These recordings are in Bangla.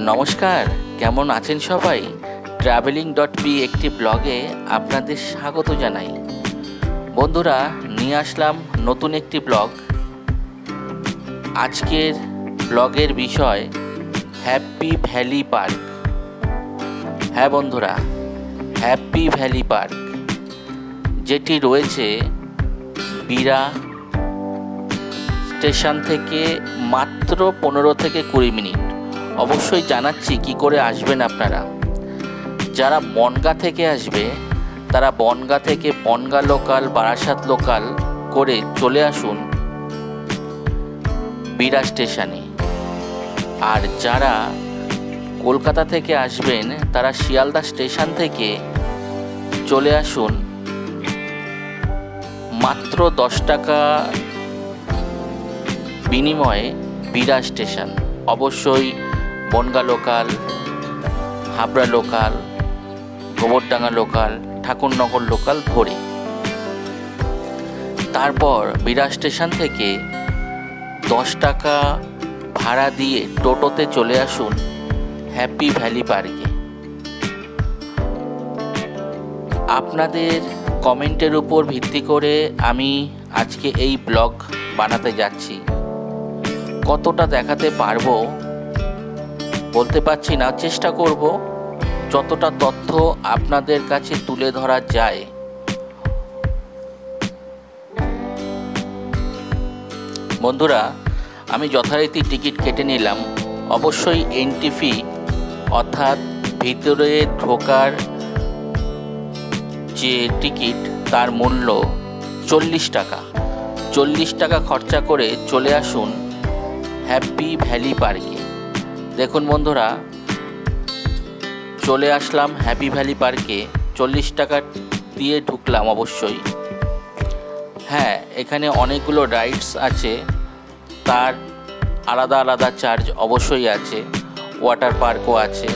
নমস্কার, কেমন আছেন সবাই? ট্রাভেলিং.বি একটি ব্লগে আপনাদের স্বাগত জানাই। বন্ধুরা, নিয়ে আসলাম নতুন একটি ব্লগ। আজকের ব্লগের বিষয় হ্যাপি ভ্যালি পার্ক। হ্যাঁ বন্ধুরা, হ্যাপি ভ্যালি পার্ক যেটি রয়েছে বিরা স্টেশন থেকে মাত্র 15 থেকে 20 মিনিট। অবশ্যই জানাচ্ছি কি করে আসবেন আপনারা। যারা বনগাঁ থেকে আসবে তারা বনগাঁ থেকে বনগাঁ লোকাল, বারাসাত লোকাল করে চলে আসুন বিরা স্টেশনে। আর যারা কলকাতা থেকে আসবেন তারা শিয়ালদা স্টেশন থেকে চলে আসুন মাত্র 10 টাকা বিনিময়ে বিরা স্টেশন। অবশ্যই Bongaon local, Habra local, Gobardanga local, Thakurnagar local ধরে তারপর বিরা স্টেশন থেকে 10 টাকা ভাড়া দিয়ে টোটোতে চলে আসুন হ্যাপি ভ্যালি পার্কে। আপনাদের কমেন্টের উপর ভিত্তি করে আমি আজকে এই ব্লগ বানাতে যাচ্ছি। কতটা দেখাতে পারবো বলতে পারছি না, চেষ্টা করব যতটা তথ্য আপনাদের কাছে তুলে ধরা যায়। বন্ধুরা, আমি যথারীতি টিকিট কেটে নিলাম। অবশ্যই এন্ট্রি ফি অর্থাৎ ভিতরে ঢোকার যে টিকিট তার মূল্য 40 টাকা। 40 টাকা খরচা করে চলে আসুন হ্যাপি ভ্যালি পার্কে। দেখুন বন্ধুরা, চলে আসলাম হ্যাপি ভ্যালি পার্কে। 40 টাকা দিয়ে ঢুকলাম। অবশ্যই হ্যাঁ, এখানে অনেকগুলো রাইডস আছে, তার আলাদা আলাদা চার্জ অবশ্যই আছে। ওয়াটার পার্কও আছে।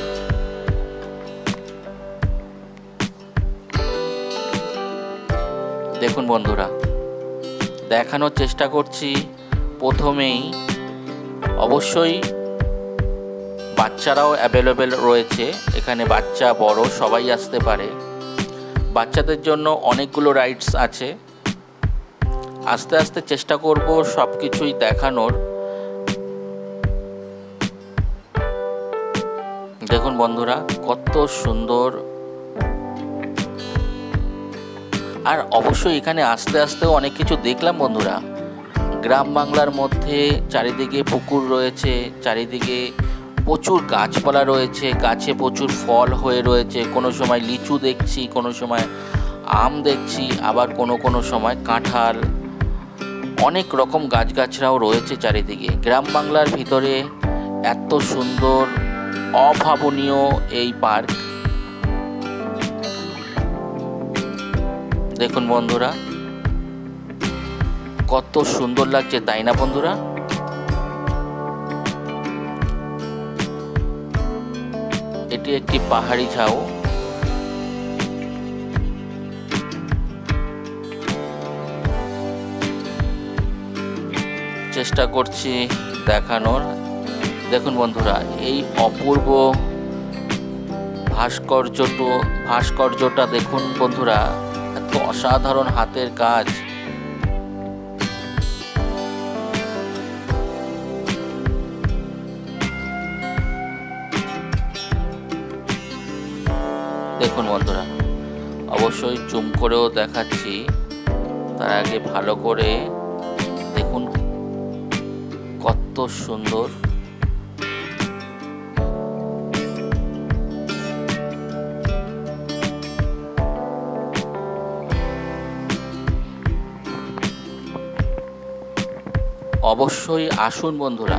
দেখুন বন্ধুরা, দেখানোর চেষ্টা করছি। প্রথমেই অবশ্যই বাচ্চারাও অ্যাভেলেবেল রয়েছে এখানে, বাচ্চা বড় সবাই আসতে পারে। বাচ্চাদের জন্য অনেকগুলো রাইডস আছে। আস্তে আস্তে চেষ্টা করব সব কিছুই দেখানোর। দেখুন বন্ধুরা, কত সুন্দর। আর অবশ্যই এখানে আস্তে আস্তেও অনেক কিছু দেখলাম বন্ধুরা। গ্রাম বাংলার মধ্যে চারিদিকে পুকুর রয়েছে, চারিদিকে প্রচুর গাছপালা রয়েছে, গাছে প্রচুর ফল হয়ে রয়েছে। কোনো সময় লিচু দেখছি, কোনো সময় আম দেখছি, আবার কোনো সময় কাঁঠাল। অনেক রকম গাছগাছরাও রয়েছে চারিদিকে। গ্রাম বাংলার ভিতরে এত সুন্দর, অভাবনীয় এই পার্ক। দেখুন বন্ধুরা, কত সুন্দর লাগছে, তাই না বন্ধুরা? এটি একটি পাহাড়ি ঝাউ। চেষ্টা করছি দেখানোর। দেখুন বন্ধুরা, এই অপূর্ব ভাস্কর্যটা দেখুন বন্ধুরা, এত অসাধারণ হাতের কাজ। দেখুন বন্ধুরা, অবশ্যই জুম করেও দেখাচ্ছি। তার আগে ভালো করে দেখুন কত সুন্দর। অবশ্যই আসুন বন্ধুরা।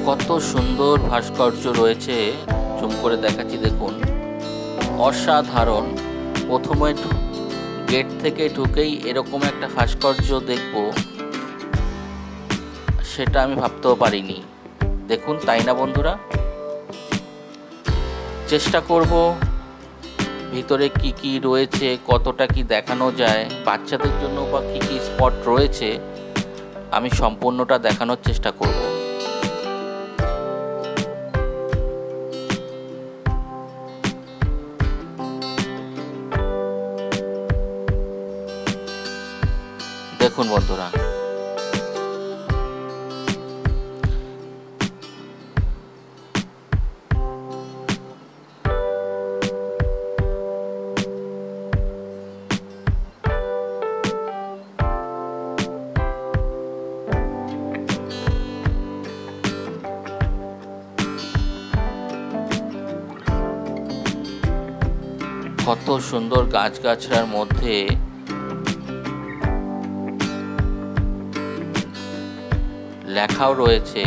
কত সুন্দর ভাস্কর্য রয়েছে, জুম করে দেখাচ্ছি। দেখুন, অসাধারণ। প্রথমে গেট থেকে ঢুকেই এরকম একটা ভাস্কর্য দেখব সেটা আমি ভাবতেও পারিনি। দেখুন, তাই না বন্ধুরা? চেষ্টা করব ভিতরে কি কি রয়েছে, কতটা কি দেখানো যায়, বাচ্চাদের জন্য বা কি কি স্পট রয়েছে, আমি সম্পূর্ণটা দেখানোর চেষ্টা করব। দেখুন বন্ধুরা, কত সুন্দর গাছগাছড়ার মধ্যে লেখাও রয়েছে,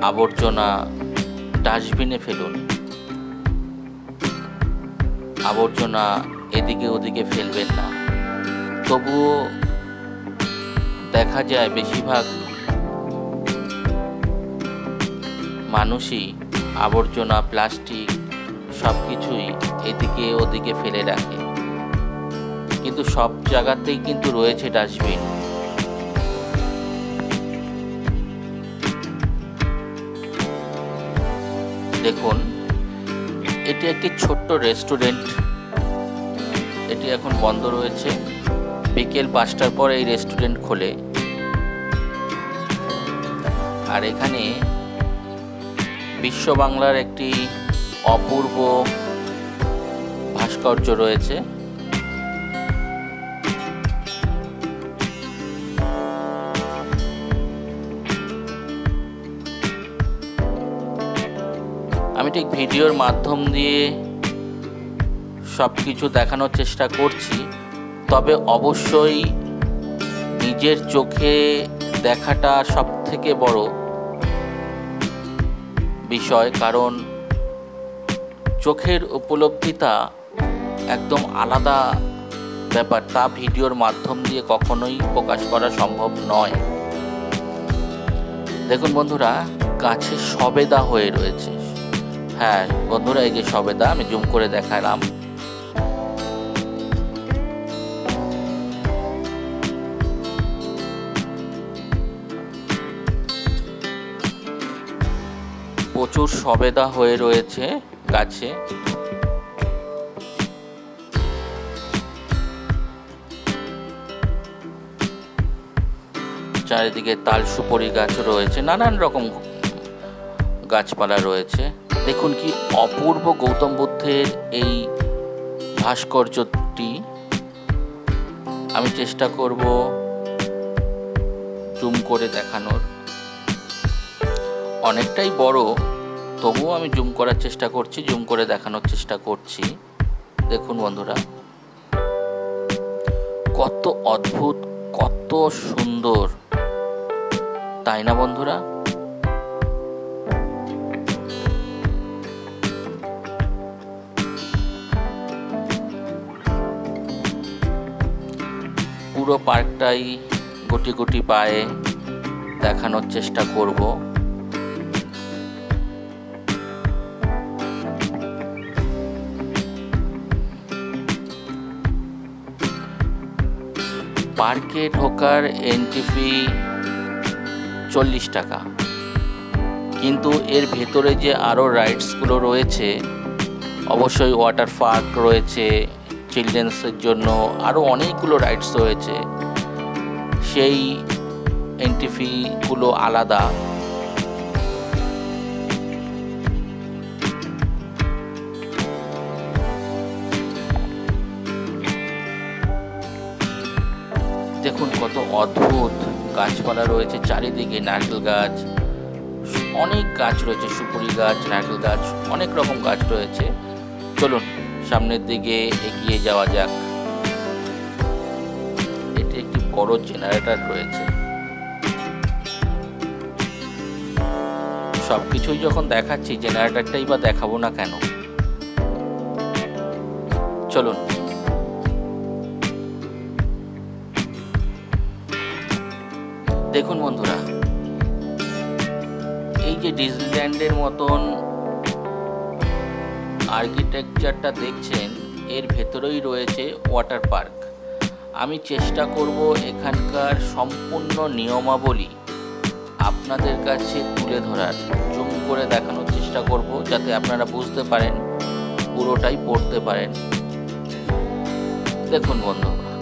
আবর্জনা ডাস্টবিনে ফেলুন, আবর্জনা এদিকে ওদিকে ফেলবেন না। তবুও দেখা যায় বেশিরভাগ মানুষই আবর্জনা, প্লাস্টিক সব কিছুই এদিকে ওদিকে ফেলে রাখে, কিন্তু সব জায়গাতেই কিন্তু রয়েছে ডাস্টবিন। দেখুন, এটি একটি ছোট্ট রেস্টুরেন্ট, এটি এখন বন্ধ রয়েছে। বিকেল 5টার পর এই রেস্টুরেন্ট খোলে। আর এখানে বিশ্ব বাংলার একটি অপূর্ব ভাস্কর্য রয়েছে। আমি ঠিক ভিডিওর মাধ্যম দিয়ে সব কিছু দেখানোর চেষ্টা করছি, তবে অবশ্যই নিজের চোখে দেখাটা সব থেকে বড় বিষয়, কারণ চোখের উপলব্ধিটা একদম আলাদা ব্যাপার, তা ভিডিওর মাধ্যম দিয়ে কখনোই প্রকাশ করা সম্ভব নয়। দেখুন বন্ধুরা, গাছে সবেদা হয়ে রয়েছে। হ্যাঁ বন্ধুরা, এই যে সবেদা, আমি জুম করে দেখালাম। প্রচুর সবেদা হয়ে রয়েছে গাছে। চারিদিকে তাল সুপারি গাছ রয়েছে, নানান রকম গাছপালা রয়েছে। দেখুন কি অপূর্ব গৌতম বুদ্ধের এই ভাস্কর্যটি। আমি চেষ্টা করব জুম করে দেখানোর, অনেকটাই বড়, তবুও আমি জুম করার চেষ্টা করছি, জুম করে দেখানোর চেষ্টা করছি। দেখুন বন্ধুরা, কত অদ্ভুত, কত সুন্দর, তাই না বন্ধুরা? পুরো পার্কটাই গুটি গুটি পায়ে দেখানোর চেষ্টা করব। পার্কে ঢোকার এন্ট্রি ফি 40 টাকা, কিন্তু এর ভেতরে যে আরও রাইডসগুলো রয়েছে, অবশ্যই ওয়াটার পার্ক রয়েছে, চিলড্রেন্সের জন্য আরও অনেকগুলো রাইডস রয়েছে, সেই এন্ট্রি ফিগুলো আলাদা। দেখুন কত অদ্ভুত গাছপালা রয়েছে চারিদিকে, নারকেল গাছ, অনেক গাছ রয়েছে, সুপুরি গাছ, নারকেল গাছ, অনেক রকম গাছ রয়েছে। চলুন সামনের দিকে এগিয়ে যাওয়া যাক। এটি একটি বড় জেনারেটর রয়েছে। সবকিছুই যখন দেখাচ্ছি, জেনারেটরটাই বা দেখাবো না কেন? চলুন। দেখুন বন্ধুরা, এই যে ডিজনিল্যান্ডের মতন আর্কিটেকচারটা দেখছেন, এর ভেতরেই রয়েছে ওয়াটার পার্ক। আমি চেষ্টা করব এখানকার সম্পূর্ণ নিয়মাবলী আপনাদের কাছে তুলে ধরার, জুম করে দেখানোর চেষ্টা করব, যাতে আপনারা বুঝতে পারেন, পুরোটাই পড়তে পারেন। দেখুন বন্ধুরা,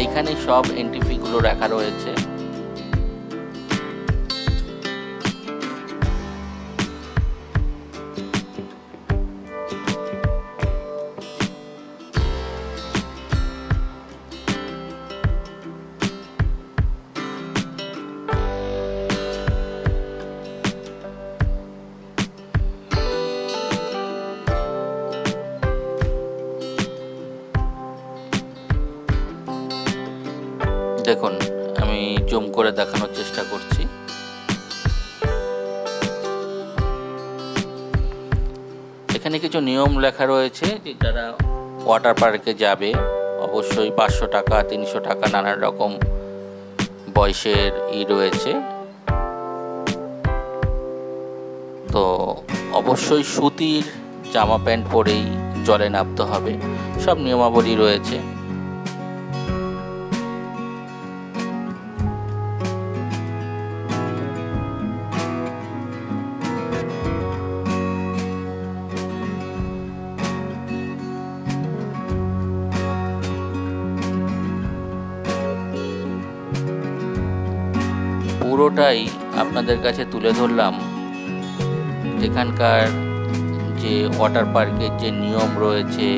এইখানে সব এন্ট্রি ফিগুলো রাখা রয়েছে। দেখুন, আমি জুম করে দেখানোর চেষ্টা করছি। এখানে কিছু নিয়ম লেখা রয়েছে যে যারা ওয়াটার পার্কে যাবে অবশ্যই 500 টাকা, 300 টাকা, নানান রকম বয়সের রয়েছে। তো অবশ্যই সুতির জামা প্যান্ট পরেই জলে নামতে হবে, সব নিয়মাবলী রয়েছে। পুরোটাই আপনাদের কাছে তুলে ধরলাম। এখানকার যে ওয়াটার পার্কের যে নিয়ম রয়েছে,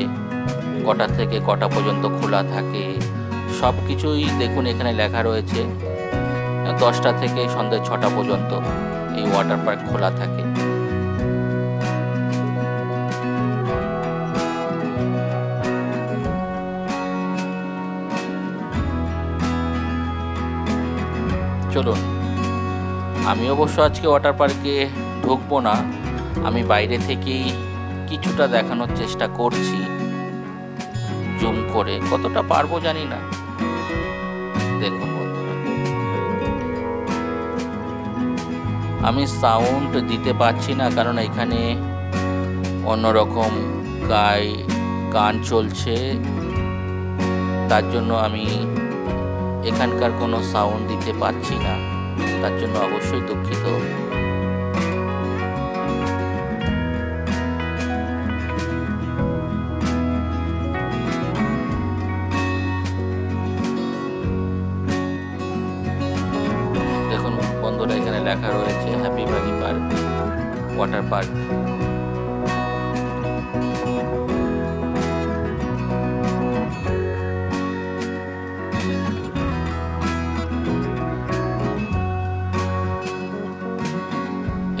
কটা থেকে কটা পর্যন্ত খোলা থাকে, সব কিছুই দেখুন এখানে লেখা রয়েছে। 10টা থেকে সন্ধ্যে 6টা পর্যন্ত এই ওয়াটার পার্ক খোলা থাকে। চলুন, আমি অবশ্য আজকে ওয়াটার পার্কে ঢুকবো না, আমি বাইরে থেকেই কিছুটা দেখানোর চেষ্টা করছি, জুম করে, কতটা পারবো জানি না। দেখুন বন্ধুরা, আমি সাউন্ড দিতে পারছি না, কারণ এখানে অন্যরকম গান চলছে, তার জন্য আমি এখানকার কোনো সাউন্ড দিতে পারছি না, তার জন্য অবশ্যই দুঃখিত। দেখুন বন্ধুরা, এখানে লেখা রয়েছে happy valley park water park.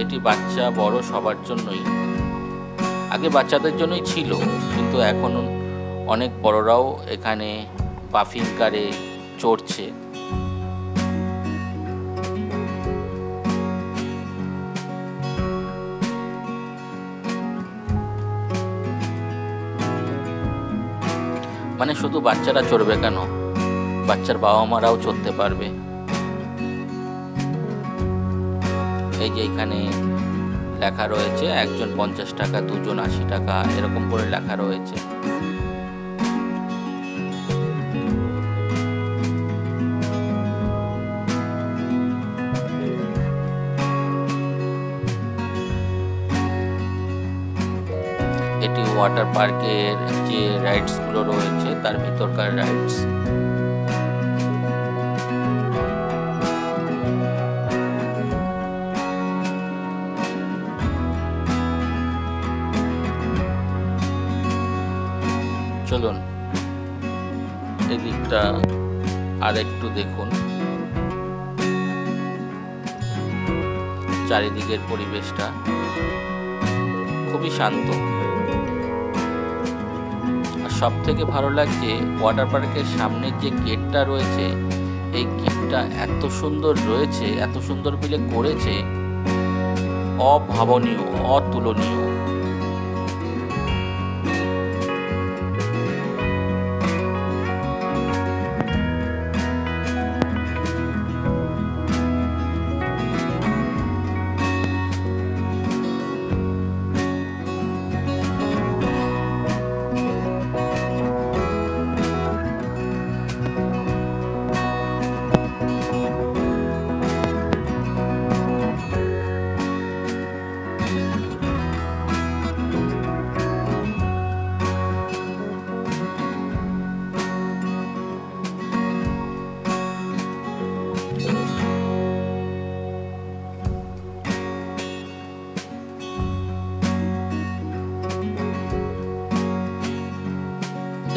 এটি বাচ্চা বড় সবার জন্যই, আগে বাচ্চাদের জন্যই ছিল, কিন্তু এখন অনেক বড়রাও এখানে পাফিং কারে চড়ছে। মানে শুধু বাচ্চারা চড়বে কেন, বাচ্চার বাবা মারাও চড়তে পারবে। এই যে এখানে লেখা রয়েছে একজন 50 টাকা, দুজন 80 টাকা, এরকম করে লেখা রয়েছে। এটি ওয়াটার পার্কের যে রাইডস গুলো রয়েছে তার ভিতরকার রাইডস। চলুন এদিকটা আর একটু দেখুন, চারিদিকের পরিবেশটা খুবই শান্ত। আর সব থেকে ভালো লাগছে ওয়াটার পার্কের সামনের যে গেটটা রয়েছে, এই গেটটা এত সুন্দর রয়েছে, এত সুন্দর মিলে করেছে, অভাবনীয়, অতুলনীয়।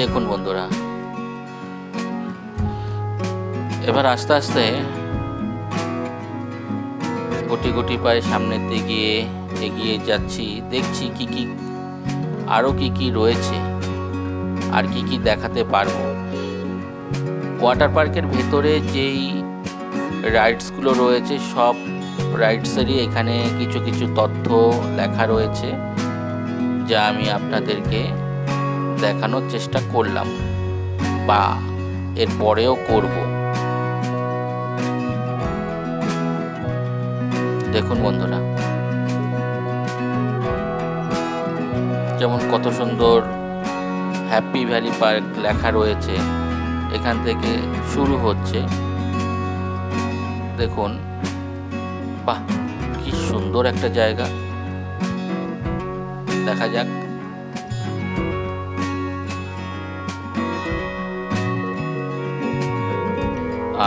দেখুন বন্ধুরা, এবার আস্তে আস্তে গুটি গুটি পায়ে সামনের দিকে এগিয়ে যাচ্ছি। দেখছি আরো কি রয়েছে আর কি দেখাতে পারবো। ওয়াটার পার্কের ভেতরে যেই রাইডসগুলো রয়েছে সব রাইডসেরই এখানে কিছু তথ্য লেখা রয়েছে, যা আমি আপনাদেরকে দেখানোর চেষ্টা করলাম বা এর পরেও করব। দেখুন বন্ধুরা, যেমন কত সুন্দর হ্যাপি ভ্যালি পার্ক লেখা রয়েছে, এখান থেকে শুরু হচ্ছে। দেখুন, বাহ, কি সুন্দর একটা জায়গা। দেখা যাক।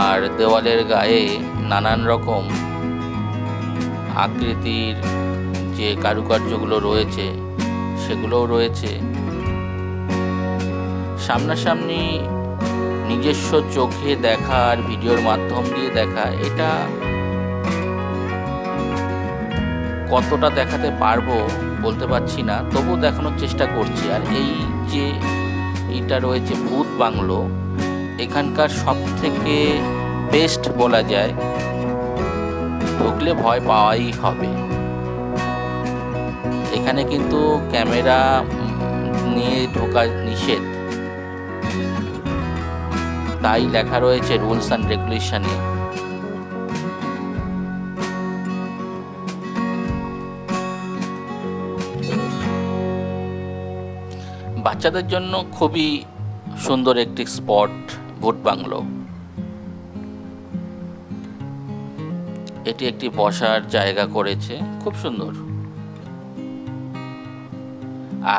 আর দেওয়ালের গায়ে নানান রকম আকৃতির যে কারুকার্যগুলো রয়েছে সেগুলোও রয়েছে। সামনাসামনি নিজস্ব চোখে দেখা আর ভিডিওর মাধ্যম দিয়ে দেখা, এটা কতটা দেখাতে পারবো বলতে পারছি না, তবু দেখানোর চেষ্টা করছি। আর এই যে এটা রয়েছে ভূত বাংলো, এখানকার সব থেকে বেস্ট বলা যায়, ঢুকলে ভয় পাওয়াই হবে। এখানে কিন্তু ক্যামেরা নিয়ে ঢোকা নিষেধ, তাই লেখা রয়েছে রুলস অ্যান্ড রেগুলেশনে। বাচ্চাদের জন্য খুবই সুন্দর একটি স্পট ভূত বাংলো। এটি একটি বসার জায়গা করেছে, খুব সুন্দর।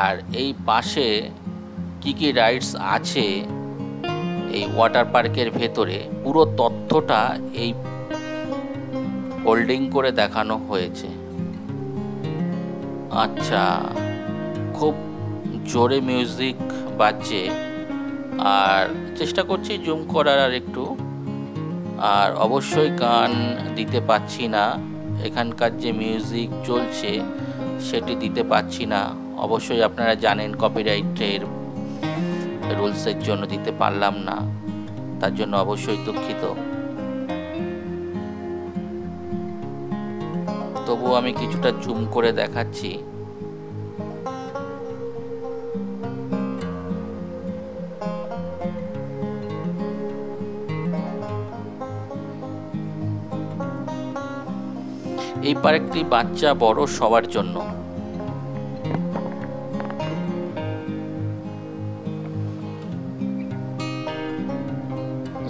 আর এই পাশে কি রাইডস আছে এই ওয়াটার পার্কের ভেতরে, পুরো তথ্যটা এই হোল্ডিং করে দেখানো হয়েছে। আচ্ছা, খুব জোরে মিউজিক বাজছে, আর চেষ্টা করছি জুম করার আর একটু, আর অবশ্যই গান দিতে পাচ্ছি না। এখানকার যে মিউজিক চলছে সেটি দিতে পাচ্ছি না। অবশ্যই আপনারা জানেন কপিরাইটের রুলসের জন্য দিতে পারলাম না, তার জন্য অবশ্যই দুঃখিত। তবু আমি কিছুটা জুম করে দেখাচ্ছি। এই পার্কটি বাচ্চা বড় সবার জন্য।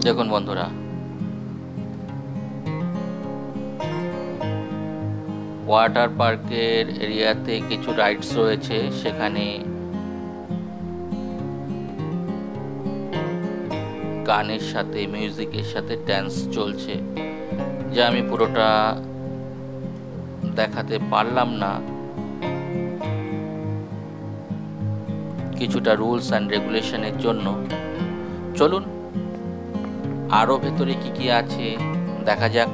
দেখুন বন্ধুরা, ওয়াটার পার্কের এরিয়াতে কিছু রাইডস রয়েছে, সেখানে গানের সাথে মিউজিকের সাথে ড্যান্স চলছে, যা আমি পুরোটা দেখাতে পারলাম না। কিছুটা রুলস অ্যান্ড রেগুলেশনের জন্য। চলুন আরো ভেতরে কি আছে দেখা যাক।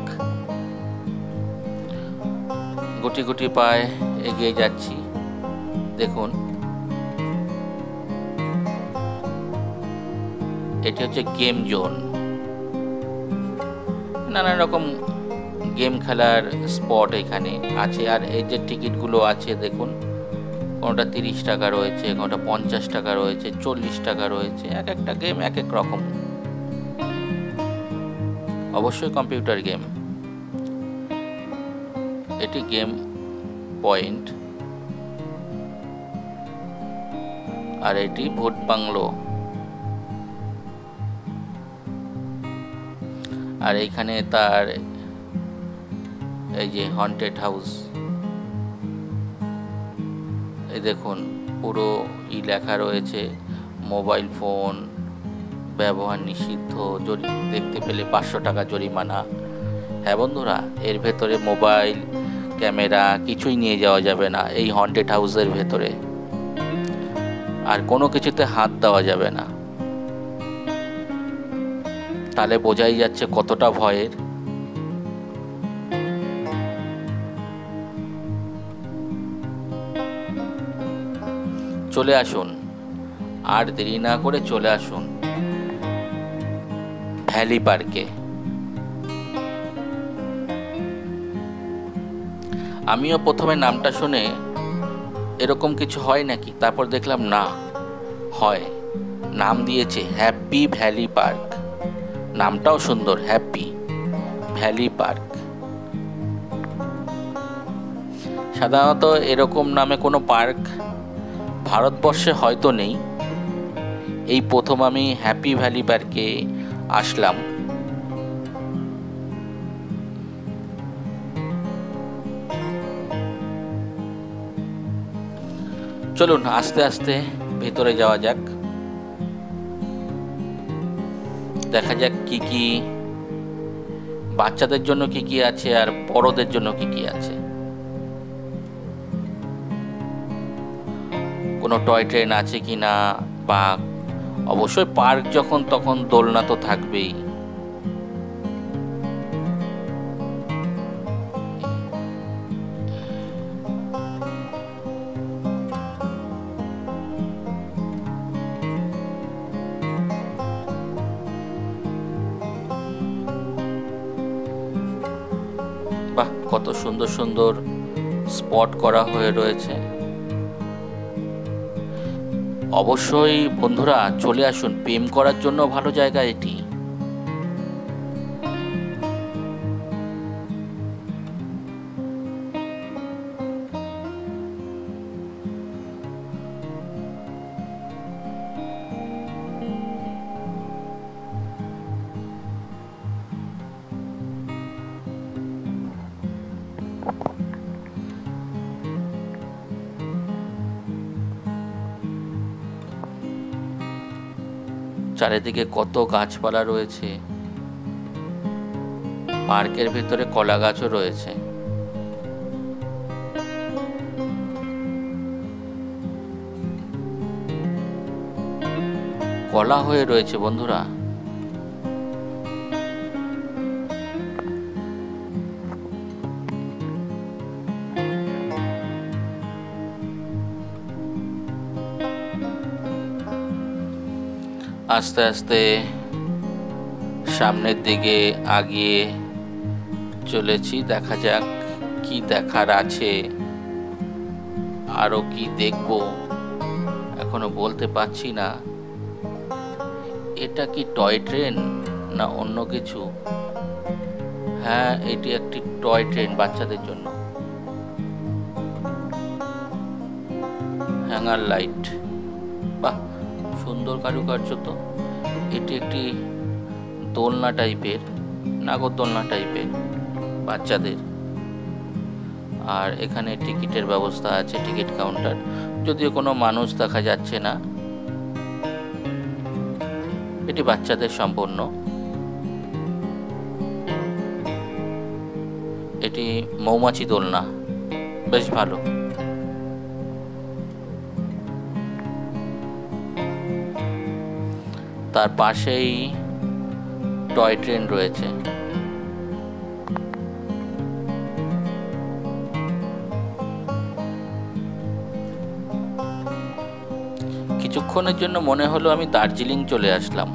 গুটি গুটি পায়ে এগিয়ে যাচ্ছি। দেখুন, এটি হচ্ছে গেম জোন। নানান রকম গেম খেলার স্পট এখানে আছে। আর এই যে টিকিটগুলো আছে দেখুন, কোনোটা 30 টাকা রয়েছে, কোনোটা 50 টাকা রয়েছে, 40 টাকা রয়েছে। এক একটা গেম এক এক রকম, অবশ্যই কম্পিউটার গেম। এটি গেম পয়েন্ট, আর এটি ভূত বাংলো। আর এইখানে তার এই যে হন্টেড হাউস, এই দেখুন পুরো লেখা রয়েছে মোবাইল ফোন ব্যবহার নিষিদ্ধ, দেখতে পেলে 500 টাকা জরিমানা। হ্যাঁ বন্ধুরা, এর ভেতরে মোবাইল ক্যামেরা কিছুই নিয়ে যাওয়া যাবে না এই হন্টেড হাউসের ভেতরে। আর কোনো কিছুতে হাত দেওয়া যাবে না, তাহলে বোঝাই যাচ্ছে কতটা ভয়ের। চলে আসুন, আর দেরি না করে চলে আসুন ভ্যালি পার্কে। আমিও প্রথমে নামটা শুনে এরকম কিছু হয় নাকি, তারপর দেখলাম না, হয়। নাম দিয়েছে হ্যাপি ভ্যালি পার্ক, নামটাও সুন্দর, হ্যাপি ভ্যালি পার্ক। সাধারণত এরকম নামে কোনো পার্ক ভারতবর্ষে হয়তো নেই, এই প্রথম আমি হ্যাপি ভ্যালি পার্কে আসলাম। চলুন আস্তে আস্তে ভেতরে যাওয়া যাক, দেখা যাক কি কি বাচ্চাদের জন্য কি কি আছে আর বড়দের জন্য কি কি আছে। কোনো টয় ট্রেন আছে কি না, বা অবশ্যই পার্ক যখন তখন দোলনা তো থাকবেই। বাহ, কত সুন্দর সুন্দর স্পট করা হয়ে রয়েছে। অবশ্যই বন্ধুরা চলে আসুন, প্রেম করার জন্য ভালো জায়গা এটি। চারিদিকে কত গাছপালা রয়েছে, পার্কের ভিতরে কলা গাছও রয়েছে। কলা হয়ে রয়েছে বন্ধুরা। আস্তে আস্তে সামনের দিকে আগিয়ে চলেছি, দেখা যাক কি দেখার আছে, আরো কি দেখব এখনো বলতে পারছি না। এটা কি টয় ট্রেন না অন্য কিছু? হ্যাঁ, এটি একটি টয় ট্রেন বাচ্চাদের জন্য। হ্যাঙ্গার লাইট, বাহ সুন্দর কারুকার্য তো। এটি একটি দোলনা টাইপের, নাগরদোলনা টাইপের বাচ্চাদের। আর এখানে টিকিটের ব্যবস্থা আছে, টিকিট কাউন্টার, যদিও কোনো মানুষ দেখা যাচ্ছে না। এটি বাচ্চাদের সম্পূর্ণ। এটি মৌমাছি দোলনা, বেশ ভালো। তার পাশেই টয় ট্রেন রয়েছে। কিছুক্ষণের জন্য মনে হলো আমি দার্জিলিং চলে আসলাম।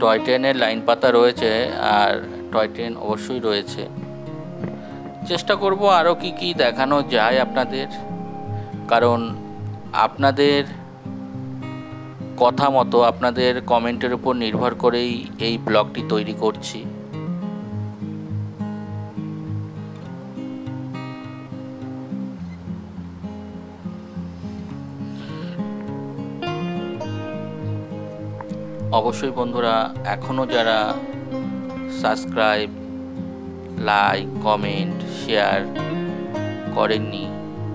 টয় ট্রেনের লাইন পাতা রয়েছে, আর টয় ট্রেন অবশ্যই রয়েছে। চেষ্টা করব আরও কি কি দেখানো যায় আপনাদের, কারণ আপনাদের কথা মতো, আপনাদের কমেন্টের উপর নির্ভর করেই এই ব্লগটি তৈরি করছি। অবশ্যই বন্ধুরা এখনও যারা সাবস্ক্রাইব লাইক, কমেন্ট, শেয়ার করেননি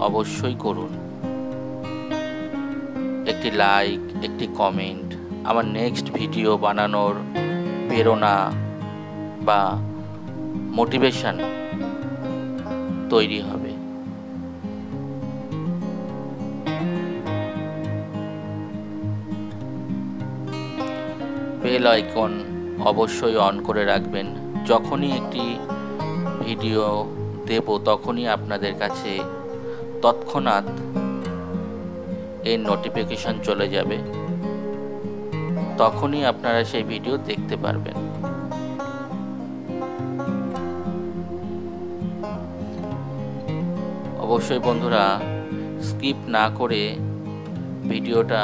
অবশ্যই করুন। একটি লাইক, একটি কমেন্ট আমার নেক্সট ভিডিও বানানোর প্রেরণা বা মোটিভেশন তৈরি হবে। বেল আইকন অবশ্যই অন করে রাখবেন। যখনই একটি ভিডিও দেব তখনই আপনাদের কাছে তৎক্ষণাৎ এর নোটিফিকেশন চলে যাবে, তখনই আপনারা সেই ভিডিও দেখতে পারবেন। অবশ্যই বন্ধুরা স্কিপ না করে ভিডিওটা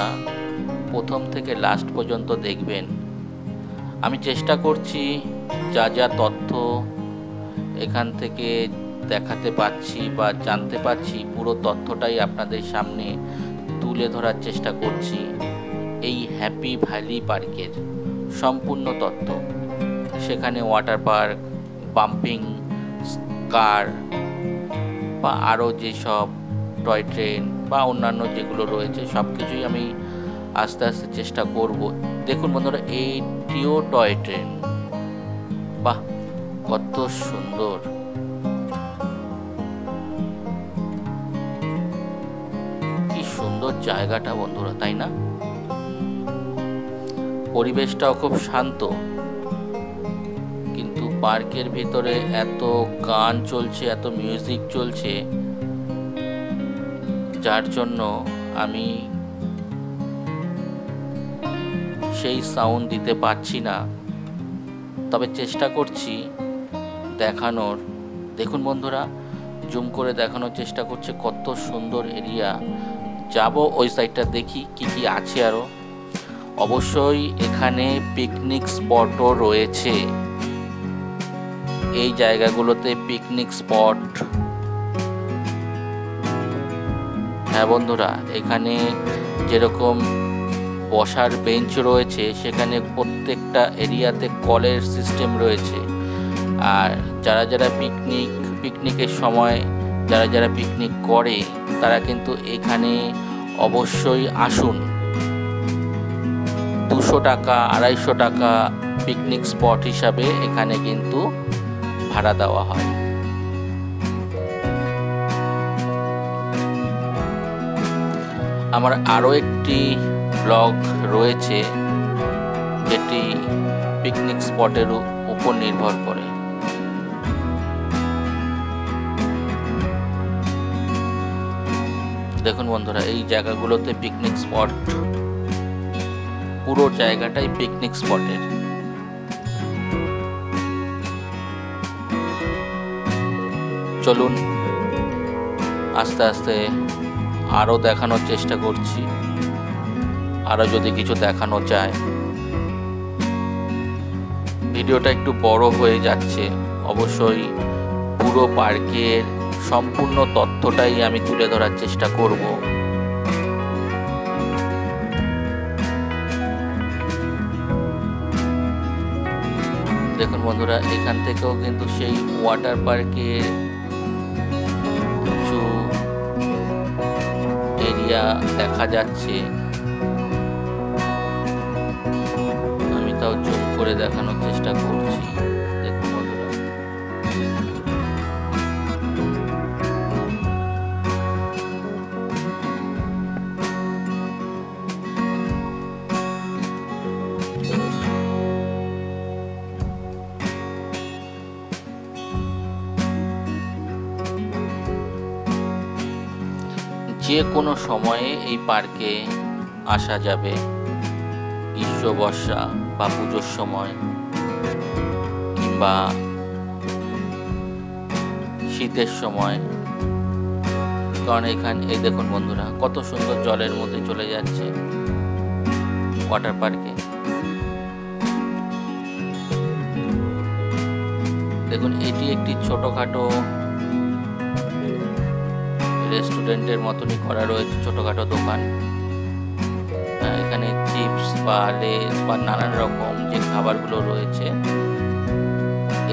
প্রথম থেকে লাস্ট পর্যন্ত দেখবেন। আমি চেষ্টা করছি যা যা তথ্য এখান থেকে দেখাতে পাচ্ছি বা জানতে পারছি পুরো তথ্যটাই আপনাদের সামনে তুলে ধরার চেষ্টা করছি। এই হ্যাপি ভ্যালি পার্কের সম্পূর্ণ তথ্য, সেখানে ওয়াটার পার্ক, বাম্পিং কার বা আরও যেসব টয় ট্রেন বা অন্যান্য যেগুলো রয়েছে সব কিছুই আমি আস্তে আস্তে চেষ্টা করব। দেখুন বন্ধুরা, এইটিও টয় ট্রেন, বাহ কত সুন্দর। কি সুন্দর জায়গাটা বন্ধুরা, তাই না? পরিবেশটাও খুব শান্ত, কিন্তু পার্কের ভিতরে এত গান চলছে, এত মিউজিক চলছে, যার জন্য আমি সেই সাউন্ড দিতে পারছি না, তবে চেষ্টা করছি দেখানোর। দেখুন বন্ধুরা, জুম করে দেখানোর চেষ্টা করছে কত সুন্দর এরিয়া। যাব ওই সাইডটা, দেখি কি কি আছে আরও। অবশ্যই এখানে পিকনিক স্পটও রয়েছে। এই জায়গাগুলোতে পিকনিক স্পট, হ্যাঁ বন্ধুরা, এখানে যেরকম বসার বেঞ্চ রয়েছে, সেখানে প্রত্যেকটা এরিয়াতে কলের সিস্টেম রয়েছে। আর যারা যারা পিকনিকের সময় যারা পিকনিক করে তারা কিন্তু এখানে অবশ্যই আসুন। 200 টাকা 250 টাকা পিকনিক স্পট হিসাবে এখানে কিন্তু ভাড়া দেওয়া হয়। আমার আরও একটি ব্লগ রয়েছে যেটি পিকনিক স্পটের উপর নির্ভর করে। দেখুন বন্ধুরা, এই জায়গাগুলোতে পিকনিক স্পট, পুরো জায়গাটাই পিকনিক স্পটের। চলুন আস্তে আস্তে আরও দেখানোর চেষ্টা করছি, আরও যদি কিছু দেখানো যায়। ভিডিওটা একটু বড় হয়ে যাচ্ছে, অবশ্যই পুরো পার্কের সম্পূর্ণ তথ্যটাই আমি তুলে ধরার চেষ্টা করব। দেখুন বন্ধুরা, এখান থেকেও কিন্তু সেই ওয়াটার পার্কের কিছু এরিয়া দেখা যাচ্ছে। আমি তাও জুম করে দেখানোর চেষ্টা করছি। দেখুন বন্ধুরা, যে কোনো সময়ে এই পার্কে আসা যাবে, গ্রীষ্ম, বর্ষা বা পুজোর সময় কিংবা শীতের সময়। কারণ এখানে এই দেখুন বন্ধুরা, কত সুন্দর জলের মধ্যে চলে যাচ্ছে ওয়াটার পার্কে। দেখুন, এটি একটি ছোটখাটো রেস্টুরেন্টের মতনই করা রয়েছে, ছোটখাটো দোকান। এখানে চিপস বা লেস বা নানান রকম যে খাবারগুলো রয়েছে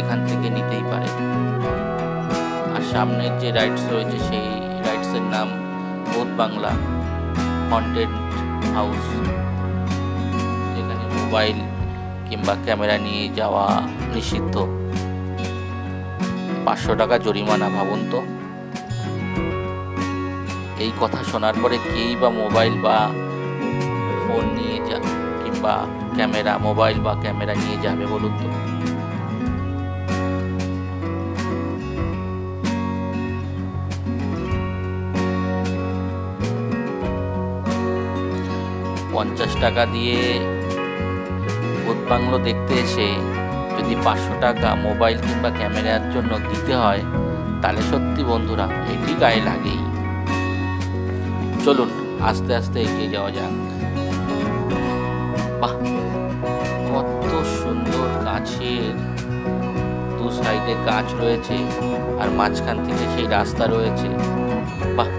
এখান থেকে নিতেই পারে। আর সামনের যে রাইডস রয়েছে সেই রাইডসের নাম ভূত বাংলা হন্টেড হাউস, যেখানে মোবাইল কিংবা ক্যামেরা নিয়ে যাওয়া নিষিদ্ধ। 500 টাকা জরিমানা, ভাবুন তো। এই কথা শোনার পরে কেই বা মোবাইল বা ফোন নিয়ে কিংবা মোবাইল বা ক্যামেরা নিয়ে যাবে বলুন তো? $50 টাকা দিয়ে ভূত বাংলো দেখতে এসে যদি 500 টাকা মোবাইল কিংবা ক্যামেরার জন্য দিতে হয়, তাহলে সত্যি বন্ধুরা এটি গায়ে লাগেই। চলুন আস্তে আস্তে এগিয়ে যাওয়া যাক। বাহ, কত সুন্দর গাছের দু সাইডে গাছ রয়েছে আর মাঝখান থেকে সেই রাস্তা রয়েছে। বাহ,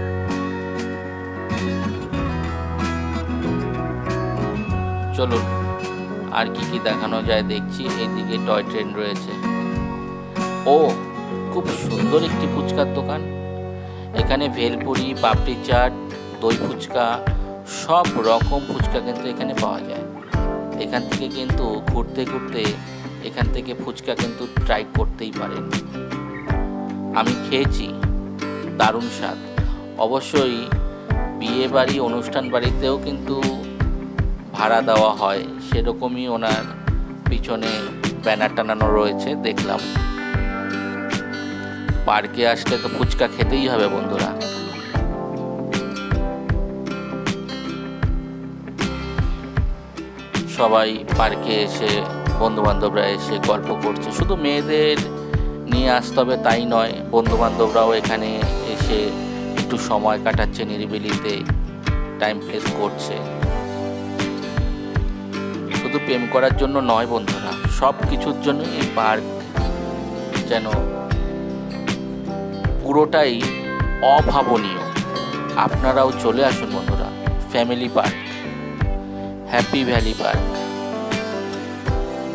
চলুন আর কি কি দেখানো যায় দেখছি। এইদিকে টয় ট্রেন রয়েছে। ও, খুব সুন্দর একটি ফুচকার দোকান। এখানে ভেলপুরি, পাপড়ি চাট, দই ফুচকা, সব রকম ফুচকা কিন্তু এখানে পাওয়া যায়। এখান থেকে কিন্তু ঘুরতে ঘুরতে এখান থেকে ফুচকা কিন্তু ট্রাই করতেই পারেন। আমি খেয়েছি, দারুণ স্বাদ। অবশ্যই বিয়ে বাড়ি, অনুষ্ঠান বাড়িতেও কিন্তু ভাড়া দেওয়া হয়, সেরকমই ওনার পিছনে ব্যানার টানানো রয়েছে দেখলাম। পার্কে আসলে তো ফুচকা খেতেই হবে বন্ধুরা। সবাই পার্কে এসে, বন্ধু বান্ধবরা এসে গল্প করছে। শুধু মেয়েদের নিয়ে আসতে হবে তাই নয়, বন্ধু বান্ধবরাও এখানে এসে একটু সময় কাটাচ্ছে, নিরিবিলিতে টাইম পাস করছে। শুধু প্রেম করার জন্য নয় বন্ধুরা, সব কিছুর জন্য এই পার্ক যেন পুরোটাই অভাবনীয়। আপনারাও চলে আসুন বন্ধুরা, family park, happy valley park.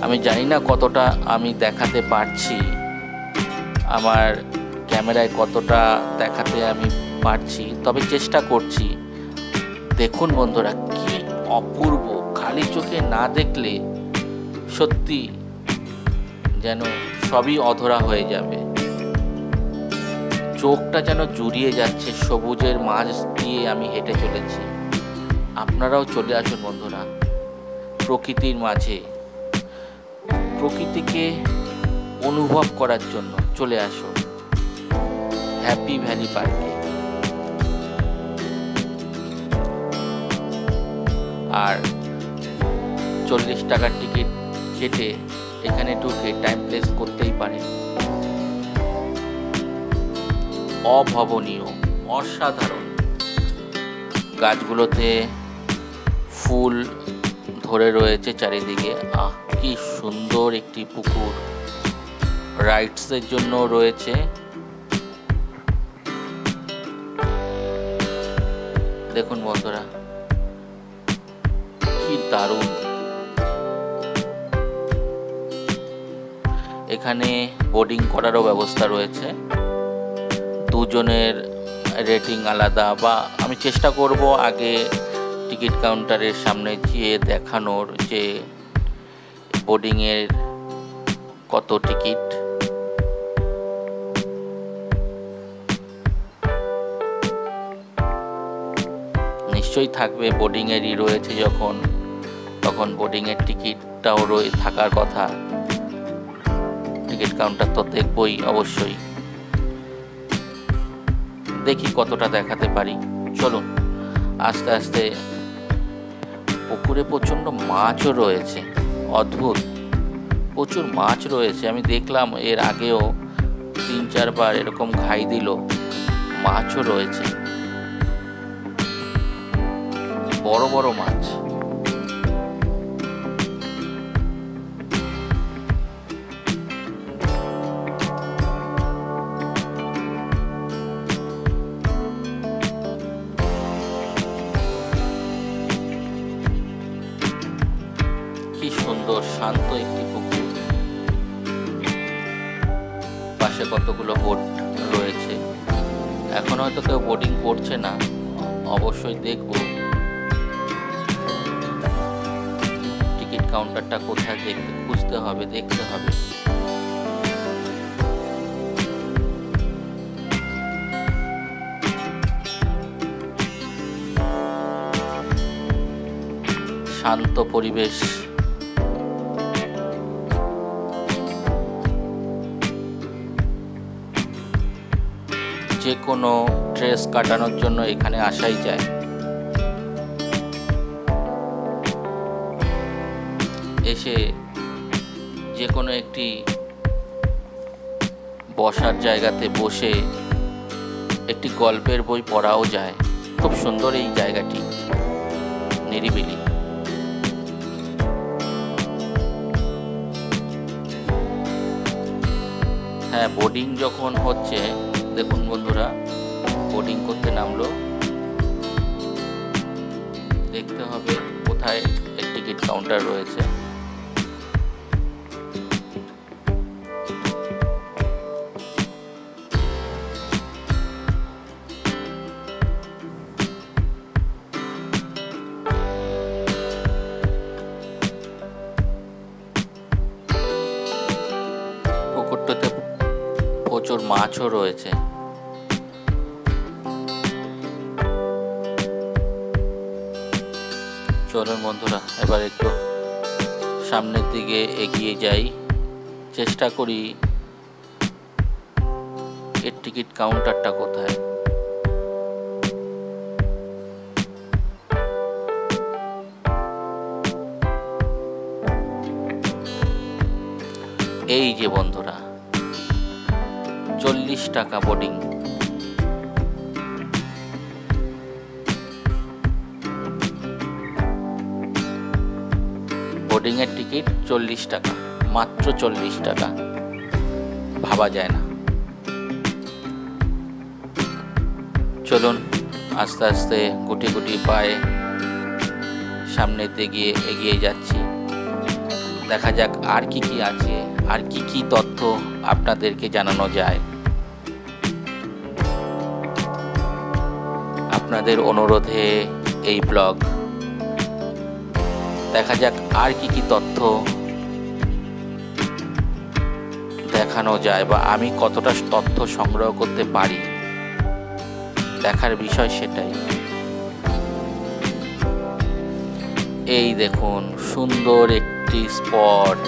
আমি জানি না কতটা আমি দেখাতে পারছি, আমার ক্যামেরায় কতটা দেখাতে আমি পারছি, তবে চেষ্টা করছি। দেখুন বন্ধুরা, কি অপূর্ব! খালি চোখে না দেখলে সত্যি যেন সবই অধরা হয়ে যাবে। চোখটা যেন জুড়িয়ে যাচ্ছে। সবুজের মাঝ দিয়ে আমি হেঁটে চলেছি। আপনারাও চলে আসুন বন্ধুরা, প্রকৃতির মাঝে, প্রকৃতিকে অনুভব করার জন্য চলে আসুন হ্যাপি ভ্যালি পার্কে। আর 40 টাকার টিকিট কেটে এখানে ঢুকে টাইম প্লেস করতেই পারে। অভাবনীয়, অসাধারণ। গাছগুলোতে ফুল ধরে রয়েছে চারিদিকে। কি সুন্দর একটি পুকুর। রাইডসের জন্য রয়েছে। দেখুন বন্ধুরা, কি দারুণ। এখানে বোর্ডিং করারও ব্যবস্থা রয়েছে। দুজনের রেটিং আলাদা, বা আমি চেষ্টা করব আগে টিকিট কাউন্টারের সামনে গিয়ে দেখানোর যে বোর্ডিংয়ের কত টিকিট। নিশ্চয়ই থাকবে, বোর্ডিংয়েরই রয়েছে যখন, তখন বোর্ডিংয়ের টিকিটটাও থাকার কথা। টিকিট কাউন্টার তো দেখবই অবশ্যই। দেখি কতটা দেখাতে পারি। চলুন আস্তে আস্তে। পুকুরে প্রচণ্ড মাছও রয়েছে, অদ্ভুত, প্রচুর মাছ রয়েছে। আমি দেখলাম এর আগেও 3-4 বার এরকম ঘাই দিল। মাছও রয়েছে, বড় বড় মাছ। কি সুন্দর শান্ত একটি পুকুর। পাশে কতগুলো বোট রয়েছে। এখন হয়তো কেউ বোটিং করছে না, অবশ্যই দেখব টিকিট কাউন্টারটা কোথায় খুঁজতে হবে, দেখতে হবে। শান্ত পরিবেশ, যে কোনো স্ট্রেস কাটানোর জন্য এখানে আসাই যায়। এসে যে কোনো একটি বসার জায়গাতে বসে একটি গল্পের বই পড়াও যায়। খুব সুন্দর এই জায়গাটি, নিরিবিলি। হ্যাঁ, বোর্ডিং যখন হচ্ছে, দেখুন বন্ধুরা, বোর্ডিং করতে নামলো। দেখতে হবে কোথায় এর টিকিট কাউন্টার রয়েছে। পুকুরটাতে প্রচুর মাছও রয়েছে। চলুন বন্ধুরা, এবার একটু সামনের দিকে এগিয়ে যাই, চেষ্টা করি এর টিকিট কাউন্টারটা কোথায়। এই যে বন্ধুরা, 40 টাকা বোর্ডিং। বোর্ডিং এর টিকিট 40 টাকা, মাত্র 40 টাকা, ভাবা যায় না। চলুন আস্তে আস্তে গুটি গুটি পায়ে সামনের দিকে এগিয়ে যাচ্ছি। দেখা যাক আর কি কি আছে, আর কি কি তথ্য আপনাদেরকে জানানো যায়। আপনাদের অনুরোধে এই ব্লগ। দেখা যাক আর কি কি তথ্য দেখানো যায়, বা আমি কতটা তথ্য সংগ্রহ করতে পারি। দেখার বিষয় সেটাই। এই দেখুন, সুন্দর একটি স্পট।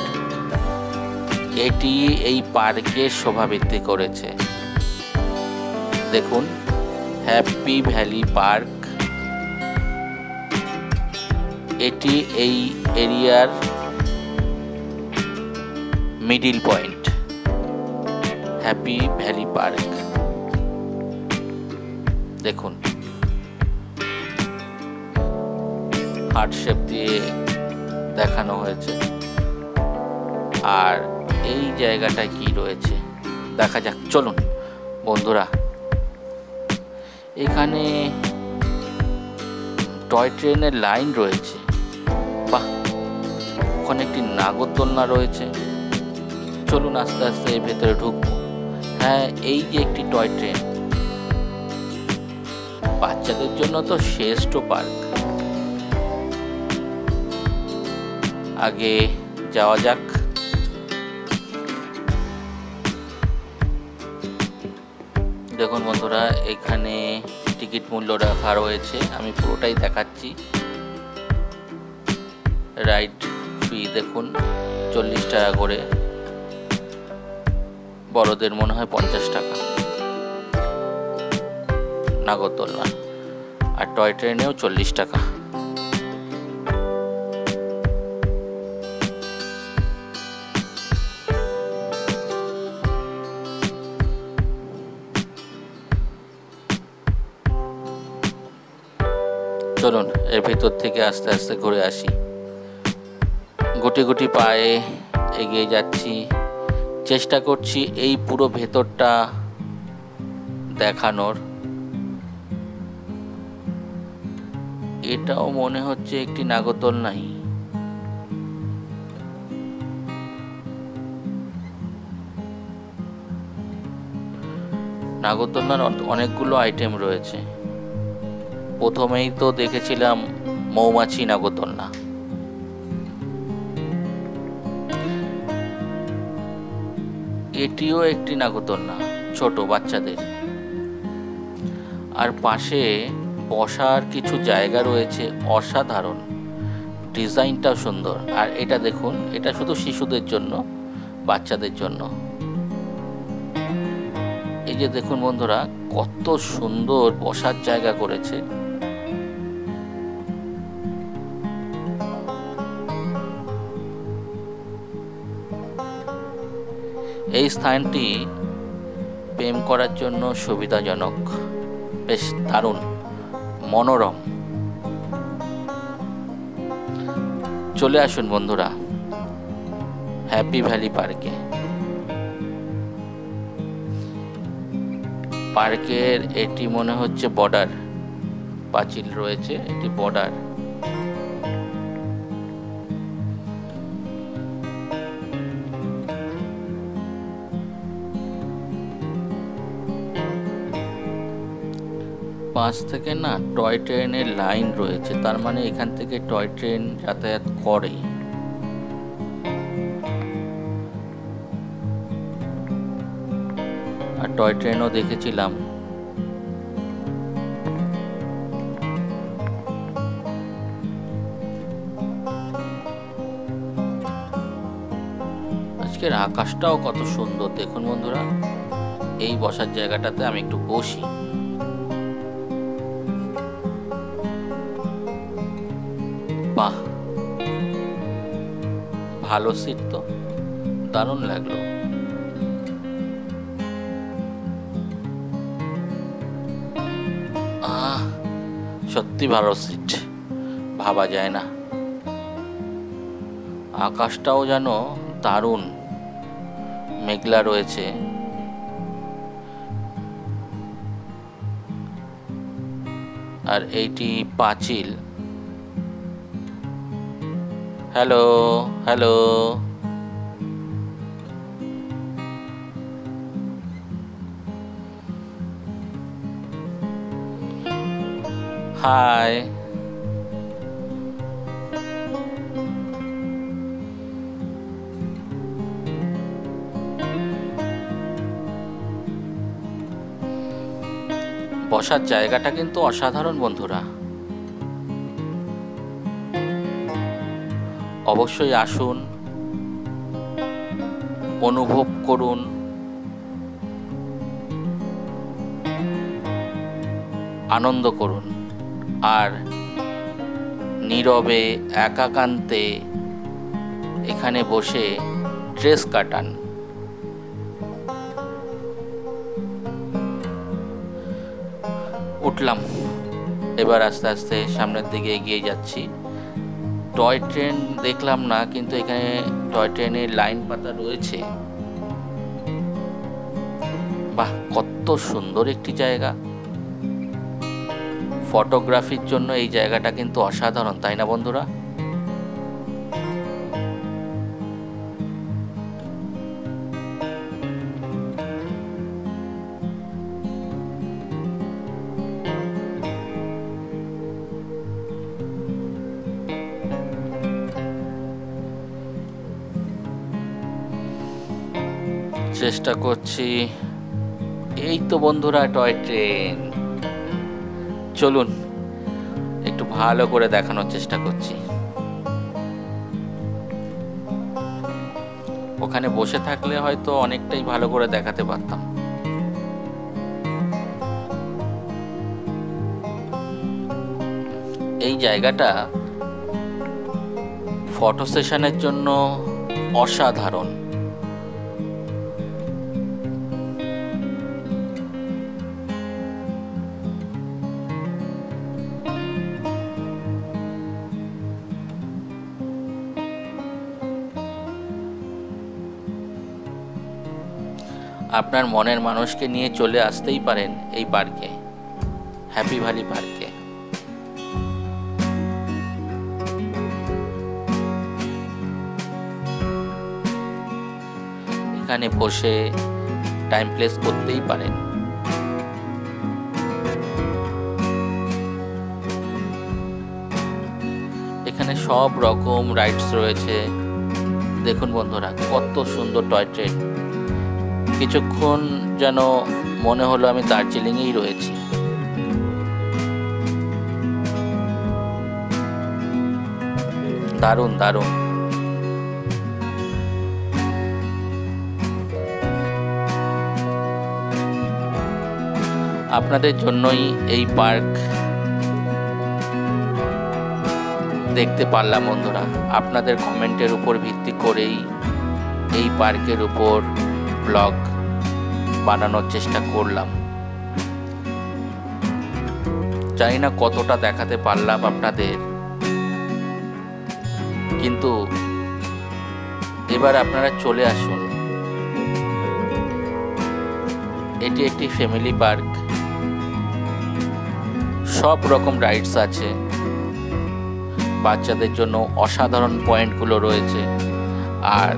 এটি এই পার্কের শোভা বৃদ্ধি করেছে। দেখুন, হ্যাপি ভ্যালি পার্ক। এটি এই এরিয়ার middle point, happy valley park. দেখুন, হার্ট শেপ দিয়ে দেখানো হয়েছে। আর এই জায়গাটায় কি রয়েছে দেখা যাক। চলুন বন্ধুরা, এখানে টয় ট্রেনের লাইন রয়েছে। বাহ, ওখানে একটি নাগরদোলনা রয়েছে। চলুন আস্তে আস্তে এর ভেতরে ঢুকবো। হ্যাঁ, এই যে একটি টয় ট্রেন, বাচ্চাদের জন্য তো শ্রেষ্ঠ পার্ক। আগে যাওয়া যাক। দেখুন বন্ধুরা, এখানে টিকিট মূল্য রাখা রয়েছে, আমি পুরোটাই দেখাচ্ছি। রাইড ফি দেখুন 40 টাকা করে, বড়দের মনে হয় 50 টাকা নাগরদোলনা, আর টয় ট্রেনেও 40 টাকা। চলুন এর ভিতর থেকে আস্তে আস্তে ঘুরে আসি। গুটি গুটি পায়ে এগিয়ে যাচ্ছি, চেষ্টা করছি এই পুরো ভেতরটা দেখানোর। এটাও মনে হচ্ছে একটি নাগরদোলনাই। নাগরদোলনার অনেকগুলো আইটেম রয়েছে। প্রথমেই তো দেখেছিলাম মৌমাছি নাগরদোলনা। এটিও একটি নাগরদোলনা, ছোট বাচ্চাদের। আর পাশে বসার কিছু জায়গা রয়েছে, অসাধারণ, ডিজাইনটাও সুন্দর। আর এটা দেখুন, এটা শুধু শিশুদের জন্য, বাচ্চাদের জন্য। এই যে দেখুন বন্ধুরা, কত সুন্দর বসার জায়গা করেছে। এই স্থানটি প্রেম করার জন্য সুবিধাজনক, বেশ দারুণ, মনোরম। চলে আসুন বন্ধুরা হ্যাপি ভ্যালি পার্কে। পার্কের এটি মনে হচ্ছে বর্ডার, পাঁচিল রয়েছে, এটি বর্ডার। পাঁচ থেকে না টয় ট্রেনের লাইন রয়েছে, তার মানে এখান থেকে টয় ট্রেন যাতায়াত করে। আর টয় ট্রেনও দেখেছিলাম। আজকের আকাশটাও কত সুন্দর দেখুন বন্ধুরা। এই বসার জায়গাটাতে আমি একটু বসি। বাহ, ভালো সিট তো, দারুণ লাগলো। সত্যি ভালো সিট, ভাবা যায় না। আকাশটাও যেন দারুণ মেঘলা রয়েছে। আর এইটি পাঁচিল। Hello hello, hi. বসার জায়গাটা কিন্তু অসাধারণ বন্ধুরা, অবশ্যই আসুন, অনুভব করুন। আনন্দ করুন আর নীরবে একাকান্তে এখানে বসে ট্রেস কাটান। উঠলাম, এবার আস্তে আস্তে সামনের দিকে এগিয়ে যাচ্ছি। টয় ট্রেন দেখলাম না, কিন্তু এখানে টয় ট্রেনের লাইন পাতা রয়েছে। বাহ, কত সুন্দর একটি জায়গা। ফটোগ্রাফির জন্য এই জায়গাটা কিন্তু অসাধারণ, তাই না বন্ধুরা? চেষ্টা করছি। এই তো বন্ধুরা টয় ট্রেন, চলুন একটু ভালো করে দেখানোর চেষ্টা করছি। ওখানে বসে থাকলে হয়তো অনেকটাই ভালো করে দেখাতে পারতাম। এই জায়গাটা ফটো সেশনের জন্য অসাধারণ। আপনার মনের মানুষকে নিয়ে চলে আসতেই পারেন এই পার্কে, হ্যাপি ভ্যালি পার্কে। এখানে বসে টাইম প্লেস করতেই পারেন। সব রকম রাইডস রয়েছে। দেখুন বন্ধুরা, কত সুন্দর টয় ট্রেন। কিছুক্ষণ যেন মনে হলো আমি দার্জিলিংয়েই রয়েছি। দারুণ দারুণ। আপনাদের জন্যই এই পার্ক দেখতে পারলাম বন্ধুরা। আপনাদের কমেন্টের উপর ভিত্তি করেই এই পার্কের উপর ব্লগ বানানোর চেষ্টা করলাম। জানি না কতটা দেখাতে পারলাম আপনাদের, কিন্তু এবার আপনারা চলে আসুন। এটি একটি ফ্যামিলি পার্ক, সব রকম রাইডস আছে। বাচ্চাদের জন্য অসাধারণ পয়েন্টগুলো রয়েছে, আর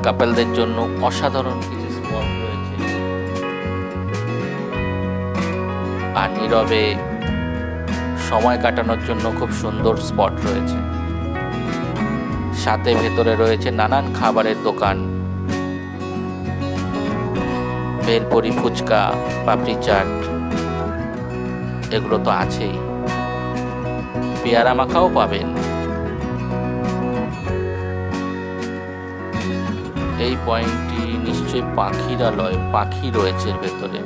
কাপলদের জন্য অসাধারণ কিছু স্পট রয়েছে। আর নীরবে সময় কাটানোর জন্য খুব সুন্দর স্পট রয়েছে। সাথে ভেতরে রয়েছে নানান খাবারের দোকান, ভেলপুরি, ফুচকা, পাপড়ি চাট, এগুলো তো আছেই। পেয়ারা মাখাও পাবেন। এই পয়েন্টটি নিশ্চয়ই পাখিরালয়, পাখি রয়েছে এর ভেতরে।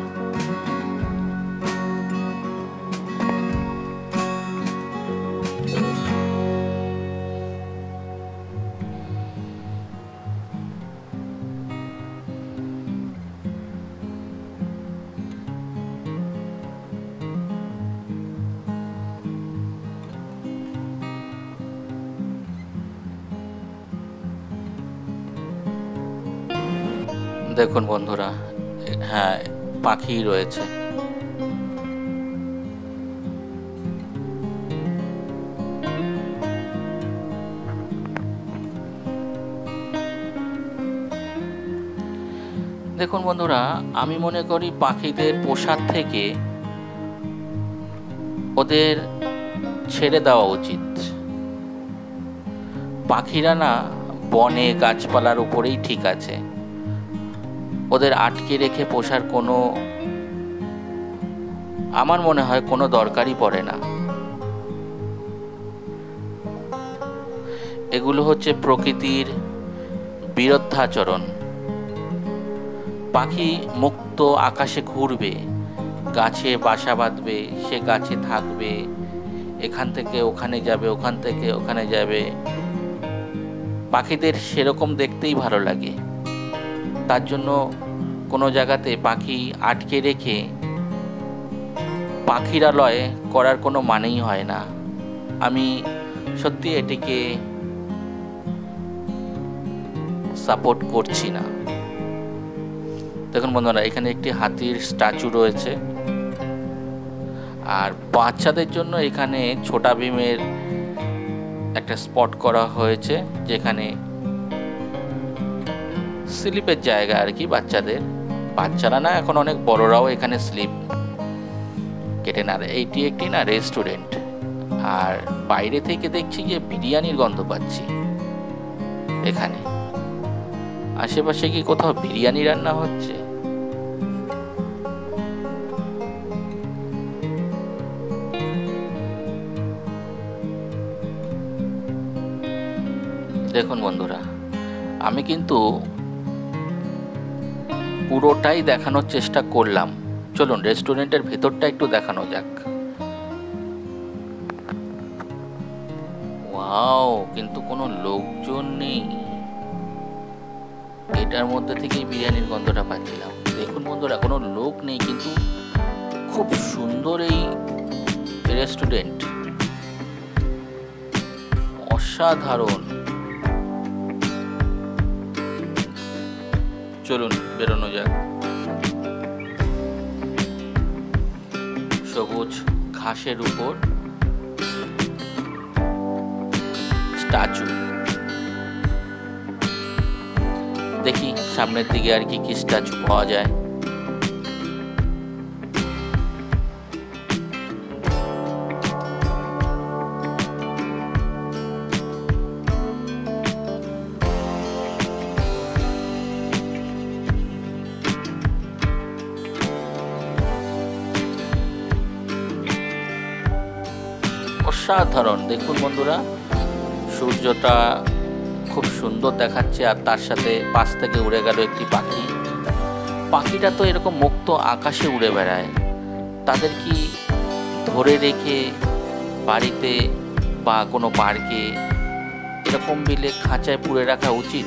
দেখুন বন্ধুরা, হ্যাঁ, পাখি রয়েছে। দেখুন বন্ধুরা, আমি মনে করি পাখিদের পোষার থেকে ওদের ছেড়ে দেওয়া উচিত। পাখিরা না বনে গাছপালার উপরেই ঠিক আছে, ওদের আটকে রেখে পোষার কোনো, আমার মনে হয় কোনো দরকারই পড়ে না। এগুলো হচ্ছে প্রকৃতির বিরুদ্ধাচরণ। পাখি মুক্ত আকাশে ঘুরবে, গাছে বাসা বাঁধবে, সে গাছে থাকবে, এখান থেকে ওখানে যাবে, ওখান থেকে ওখানে যাবে। পাখিদের সেরকম দেখতেই ভালো লাগে। তার জন্য কোনো জায়গাতে পাখি আটকে রেখে পাখিরালয় করার কোনো মানেই হয় না। আমি সত্যি এটিকে সাপোর্ট করছি না। দেখুন বন্ধুরা, এখানে একটি হাতির স্ট্যাচু রয়েছে, আর বাচ্চাদের জন্য এখানে ছোটা ভীমের একটা স্পট করা হয়েছে, যেখানে স্লিপের জায়গা আর কি বাচ্চাদের। বাচ্চারা না, এখন অনেক বড়রাও এখানে স্লিপ কেটে না। এইটি একটি না রেস্টুরেন্ট, আর বাইরে থেকে দেখছি যে বিরিয়ানির গন্ধ পাচ্ছি। এখানে আশেপাশে কি কোথাও বিরিয়ানি রান্না হচ্ছে? দেখুন বন্ধুরা, আমি কিন্তু পুরোটাই দেখানোর চেষ্টা করলাম। চলুন রেস্টুরেন্টের ভেতরটা একটু দেখানো যাক। ওয়াও, কিন্তু কোনো লোকজন নেই। এটার মধ্যে থেকেই বিরিয়ানির গন্ধটা পাচ্ছিলাম। দেখুন বন্ধুরা, কোনো লোক নেই, কিন্তু খুব সুন্দর এই রেস্টুরেন্ট, অসাধারণ। চলুন বেরোনো যাক। সবুজ ঘাসের উপর স্ট্যাচু। দেখি সামনের দিকে আর কি কি স্ট্যাচু পাওয়া যায়। অসাধারণ। দেখুন বন্ধুরা, সূর্যটা খুব সুন্দর দেখাচ্ছে, আর তার সাথে পাশ থেকে উড়ে গেল একটি পাখি। পাখিটা তো এরকম মুক্ত আকাশে উড়ে বেড়ায়, তাদের কি ধরে রেখে বাড়িতে বা কোনো পার্কে এরকম বিলে খাঁচায় পুরে রাখা উচিত?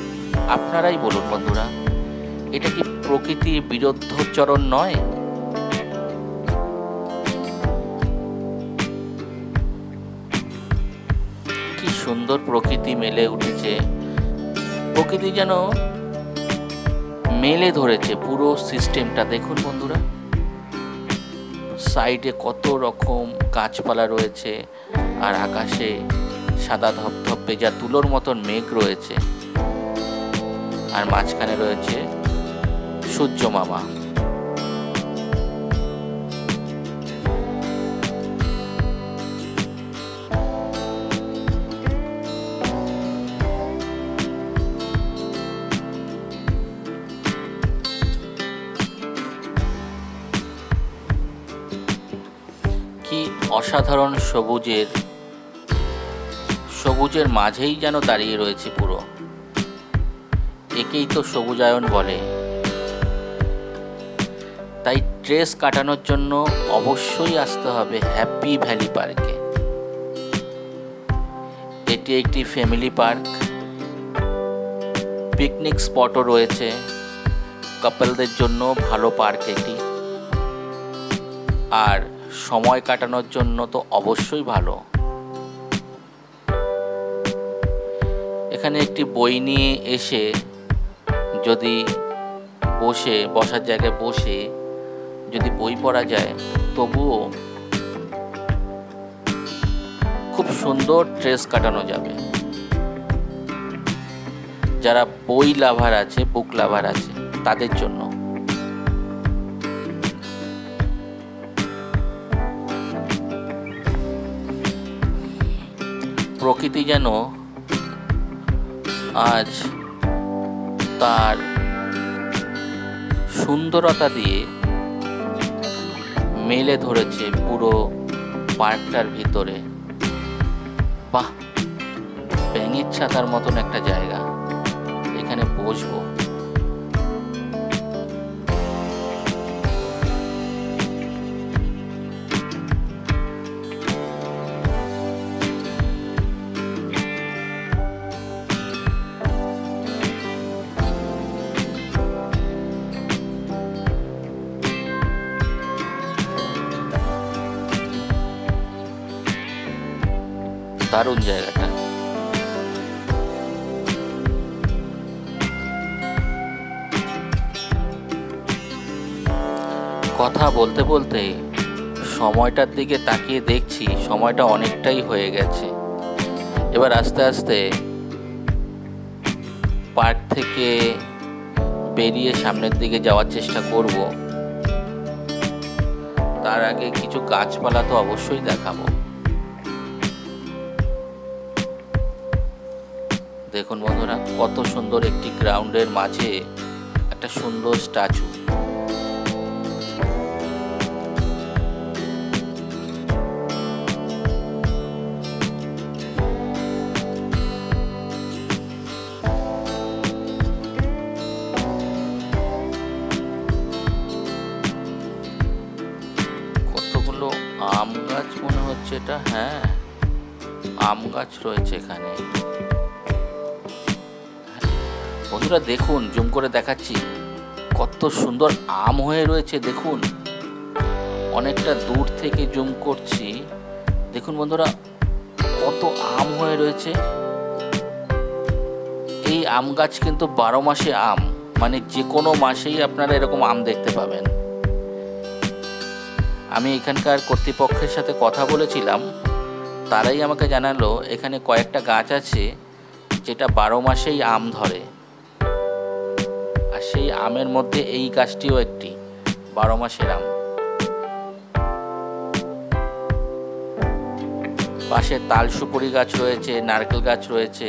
আপনারাই বলুন বন্ধুরা, এটা কি প্রকৃতির বিরুদ্ধচরণ নয়? কি সুন্দর প্রকৃতি মেলে উঠেছে, প্রকৃতি যেন মেলে ধরেছে পুরো সিস্টেমটা। দেখুন বন্ধুরা, সাইডে কত রকম গাছপালা রয়েছে, আর আকাশে সাদা ধপধপে যা তুলোর মতন মেঘ রয়েছে, আর মাঝখানে রয়েছে সূর্য মামা। কি অসাধারণ সবুজের মাঝেই যেন দাঁড়িয়ে রয়েছে পুরো। একেই তো সবুজায়ন বলে। তাই স্ট্রেস কাটানোর জন্য অবশ্যই আসতে হবে হ্যাপি ভ্যালি পার্কে। এটি একটি ফ্যামিলি পার্ক, পিকনিক স্পটও রয়েছে, কাপলদের জন্য ভালো পার্ক এটি, আর সময় কাটানোর জন্য তো অবশ্যই ভালো। এখানে একটি বই নিয়ে এসে যদি বসার জায়গায় বসে যদি বই পড়া যায়, তবুও খুব সুন্দর স্ট্রেস কাটানো যাবে। যারা বই লাভার আছে, বুক লাভার আছে, তাদের জন্য। প্রকৃতি যেন আজ তার সুন্দরতা দিয়ে মেলে ধরেছে পুরো পার্কটার ভিতরে। বাহ, ব্যাঙের ছাতার মতন একটা জায়গা, এখানে বসবো। দারুণ জায়গাটা। কথা বলতে বলতে সময়টার দিকে তাকিয়ে দেখছি সময়টা অনেকটাই হয়ে গেছে। এবার আস্তে আস্তে পার্ক থেকে বেরিয়ে সামনের দিকে যাওয়ার চেষ্টা করব। তার আগে কিছু গাছপালা তো অবশ্যই দেখাবো। দেখুন বন্ধুরা, কত সুন্দর একটি গ্রাউন্ডের মাঝে একটা সুন্দর স্ট্যাচু। কতগুলো আম গাছ মনে হচ্ছে এটা, হ্যাঁ আম গাছ রয়েছে এখানে। বন্ধুরা দেখুন, জুম করে দেখাচ্ছি, কত সুন্দর আম হয়ে রয়েছে। দেখুন, অনেকটা দূর থেকে জুম করছি। দেখুন বন্ধুরা, কত আম হয়ে রয়েছে। এই আম গাছ কিন্তু 12 মাসে আম, মানে যে কোনো মাসেই আপনারা এরকম আম দেখতে পাবেন। আমি এখানকার কর্তৃপক্ষের সাথে কথা বলেছিলাম, তারাই আমাকে জানালো এখানে কয়েকটা গাছ আছে যেটা 12 মাসেই আম ধরে, আর সেই আমের মধ্যে এই গাছটিও একটি 12 মাসের আম। পাশে তাল সুপুরি গাছ রয়েছে, নারকেল গাছ রয়েছে।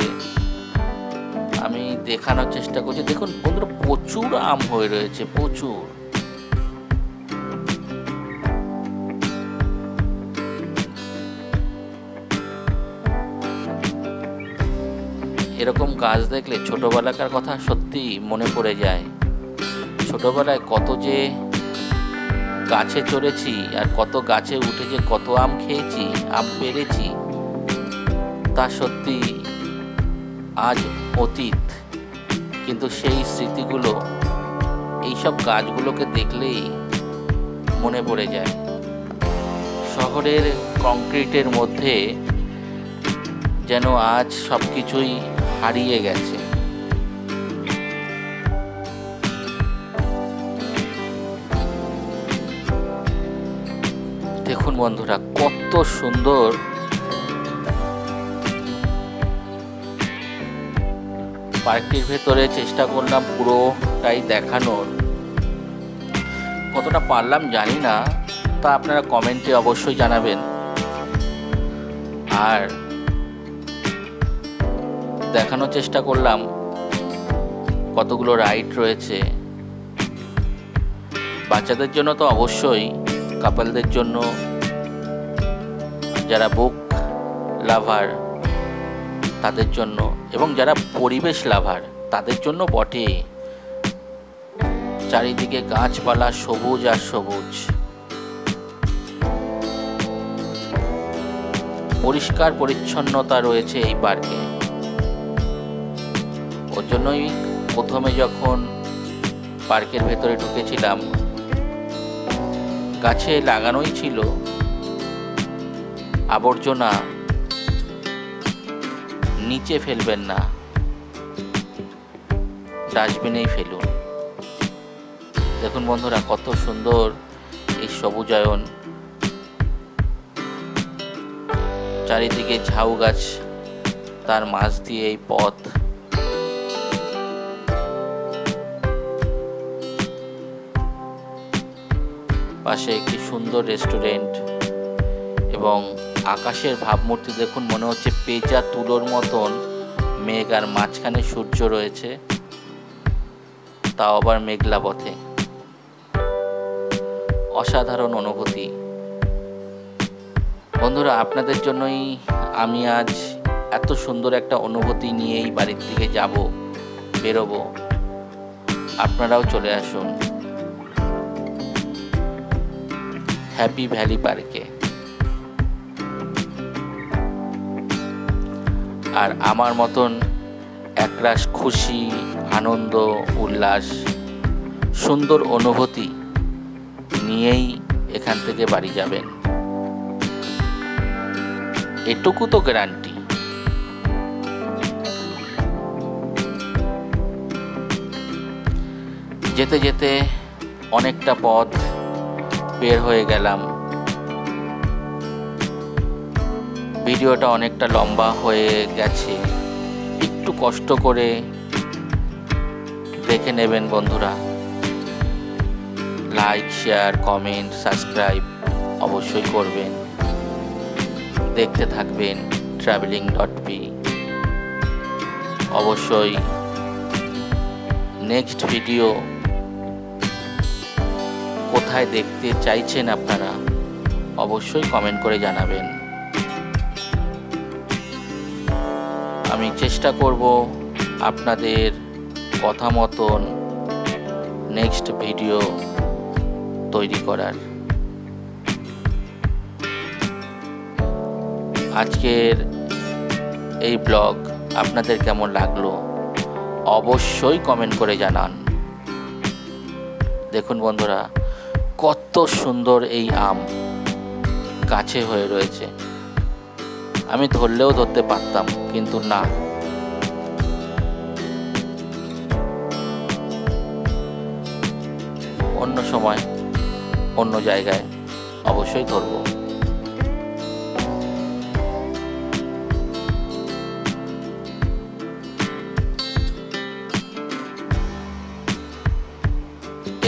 আমি দেখানোর চেষ্টা করছি। দেখুন বন্ধুরা, প্রচুর আম হয়ে রয়েছে, প্রচুর। এরকম গাছ দেখলে ছোটবেলাকার কথা সত্যি মনে পড়ে যায়। ছোটবেলায় কত যে গাছে চড়েছি আর কত গাছে উঠে যে কত আম খেয়েছি, আম পেড়েছি, তা সত্যি আজ অতীত। কিন্তু সেই স্মৃতিগুলো এইসব গাছগুলোকে দেখলেই মনে পড়ে যায়। শহরের কংক্রিটের মধ্যে যেন আজ সব কিছুই হারিয়ে গেছে। দেখুন বন্ধুরা, কত সুন্দর পার্কটির ভেতরে। চেষ্টা করলাম পুরোটাই দেখানোর, কতটা পারলাম জানি না, তা আপনারা কমেন্টে অবশ্যই জানাবেন। আর দেখানোর চেষ্টা করলাম কতগুলো রাইড রয়েছে বাচ্চাদের জন্য, তো অবশ্যই কাপলদের জন্য, যারা বুক লাভার তাদের জন্য, এবং যারা পরিবেশ লাভার তাদের জন্য বটে। চারিদিকে গাছপালা সবুজ আর সবুজ, পরিষ্কার পরিচ্ছন্নতা রয়েছে এই পার্কে। ওর জন্যই প্রথমে যখন পার্কের ভেতরে ঢুকেছিলাম, গাছে লাগানোই ছিল আবর্জনা নিচে ফেলবেন না, ডাস্টবিনেই ফেলুন। দেখুন বন্ধুরা, কত সুন্দর এই সবুজায়ন, চারিদিকে ঝাউ গাছ, তার মাঝ দিয়ে এই পথ। পাশে একটি সুন্দর রেস্টুরেন্ট এবং আকাশের ভাবমূর্তি দেখুন, মনে হচ্ছে পেঁচা তুলোর মতন মেঘ, আর মাঝখানে সূর্য রয়েছে, তাও আবার মেঘলা পথে। অসাধারণ অনুভূতি বন্ধুরা, আপনাদের জন্যই আমি আজ এত সুন্দর একটা অনুভূতি নিয়েই বাড়ির দিকে যাব, বেরোবো। আপনারাও চলে আসুন হ্যাপি ভ্যালি পার্কে। আর আমার মতন একরাশ খুশি, আনন্দ, উল্লাস, সুন্দর অনুভূতি নিয়েই এখান থেকে বাড়ি যাবেন, এটুকু তো গ্যারান্টি। যেতে যেতে অনেকটা পথ বের হয়ে গেলাম। ভিডিওটা অনেকটা লম্বা হয়ে গেছে, একটু কষ্ট করে দেখে নেবেন বন্ধুরা। লাইক, শেয়ার, কমেন্ট, সাবস্ক্রাইব অবশ্যই করবেন। দেখতে থাকবেন traveling.p। অবশ্যই নেক্সট ভিডিও কোথায় দেখতে চাইছেন আপনারা অবশ্যই কমেন্ট করে জানাবেন। আমি চেষ্টা করব আপনাদের কথা মতন নেক্সট ভিডিও তৈরি করার। আজকের এই ব্লগ আপনাদের কেমন লাগলো অবশ্যই কমেন্ট করে জানান। দেখুন বন্ধুরা, কত সুন্দর এই আম গাছে হয়ে রয়েছে। আমি ধরলেও ধরতে পারতাম, কিন্তু না, অন্য সময় অন্য জায়গায় অবশ্যই ধরবো।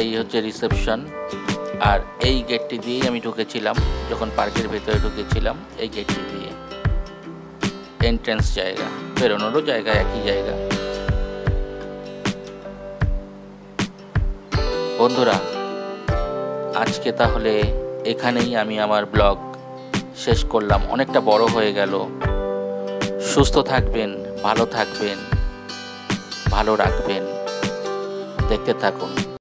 এই হচ্ছে রিসেপশন, আর এই গেটটি দিয়েই আমি ঢুকেছিলাম যখন পার্কের ভেতরে ঢুকেছিলাম। এই গেটটি দিয়ে এন্ট্রান্স জায়গা, বেরোনোরও জায়গা একই জায়গা। বন্ধুরা, আজকে তাহলে এখানেই আমি আমার ব্লগ শেষ করলাম। অনেকটা বড় হয়ে গেল। সুস্থ থাকবেন, ভালো থাকবেন, ভালো রাখবেন। দেখতে থাকুন।